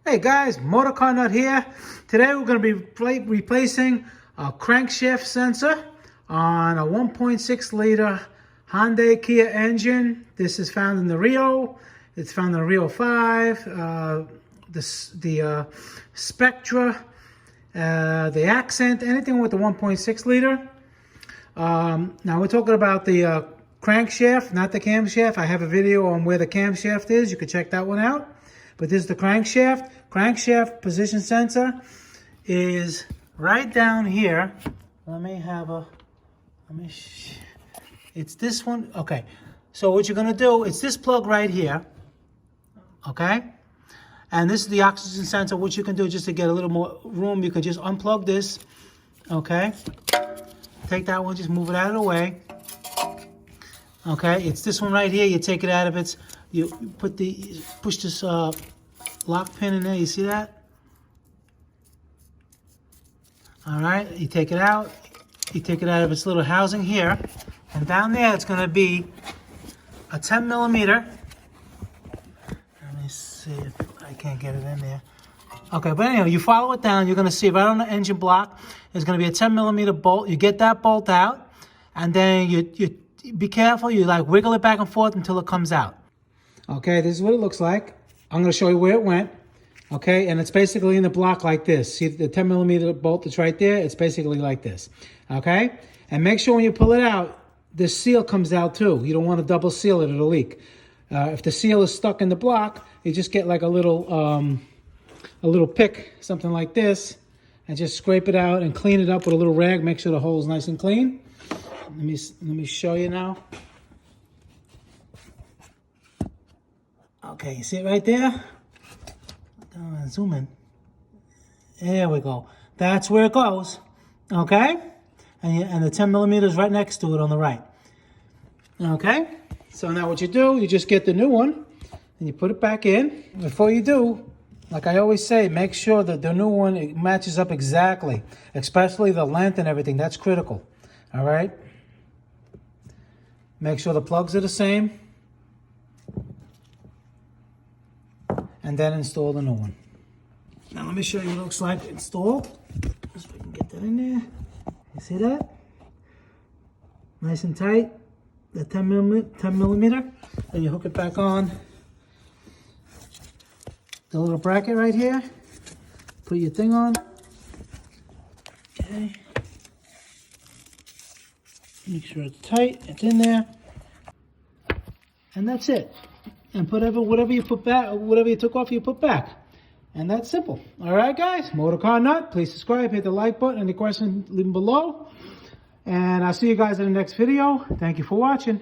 Hey guys, MotorCarNut here. Today we're going to be replacing a crankshaft sensor on a 1.6 liter Hyundai Kia engine. This is found in the Rio. It's found in the Rio 5, the Spectra, the Accent, anything with the 1.6 liter. Now we're talking about the crankshaft, not the camshaft. I have a video on where the camshaft is. You can check that one out. But this is the crankshaft. Crankshaft position sensor is right down here. It's this one. Okay. So what you're going to do, it's this plug right here. Okay. And this is the oxygen sensor. What you can do just to get a little more room, you can just unplug this. Okay. Take that one, just move it out of the way. Okay. It's this one right here. You take it out of its, you push this lock pin in there. You see that? All right. You take it out. You take it out of its little housing here. And down there, it's going to be a 10 millimeter. Let me see if I can't get it in there. Okay, but anyway, you follow it down. You're going to see right on the engine block, there's going to be a 10 millimeter bolt. You get that bolt out, and then you be careful. You like wiggle it back and forth until it comes out. Okay, this is what it looks like. I'm going to show you where it went. Okay, and it's basically in the block like this. See the 10 millimeter bolt that's right there? It's basically like this. Okay, and make sure when you pull it out, the seal comes out too. You don't want to double seal it, it'll leak. If the seal is stuck in the block, you just get like a little pick, something like this, and just scrape it out and clean it up with a little rag. Make sure the hole is nice and clean. Let me show you now. Okay, you see it right there? Zoom in. There we go. That's where it goes. Okay? And the 10 millimeters right next to it on the right. Okay? So now what you do, you just get the new one and you put it back in. Before you do, like I always say, make sure that the new one, it matches up exactly, especially the length and everything. That's critical. All right? Make sure the plugs are the same. And then install the new one. Now let me show you what it looks like installed. Just so we can get that in there. You see that? Nice and tight. The 10 millimeter. Then you hook it back on. The little bracket right here. Put your thing on. Okay. Make sure it's tight. It's in there. And that's it. And whatever you put back, whatever you took off, you put back. And that's simple. All right, guys. MotorCarNut. Please subscribe. Hit the like button. Any questions, leave them below. And I'll see you guys in the next video. Thank you for watching.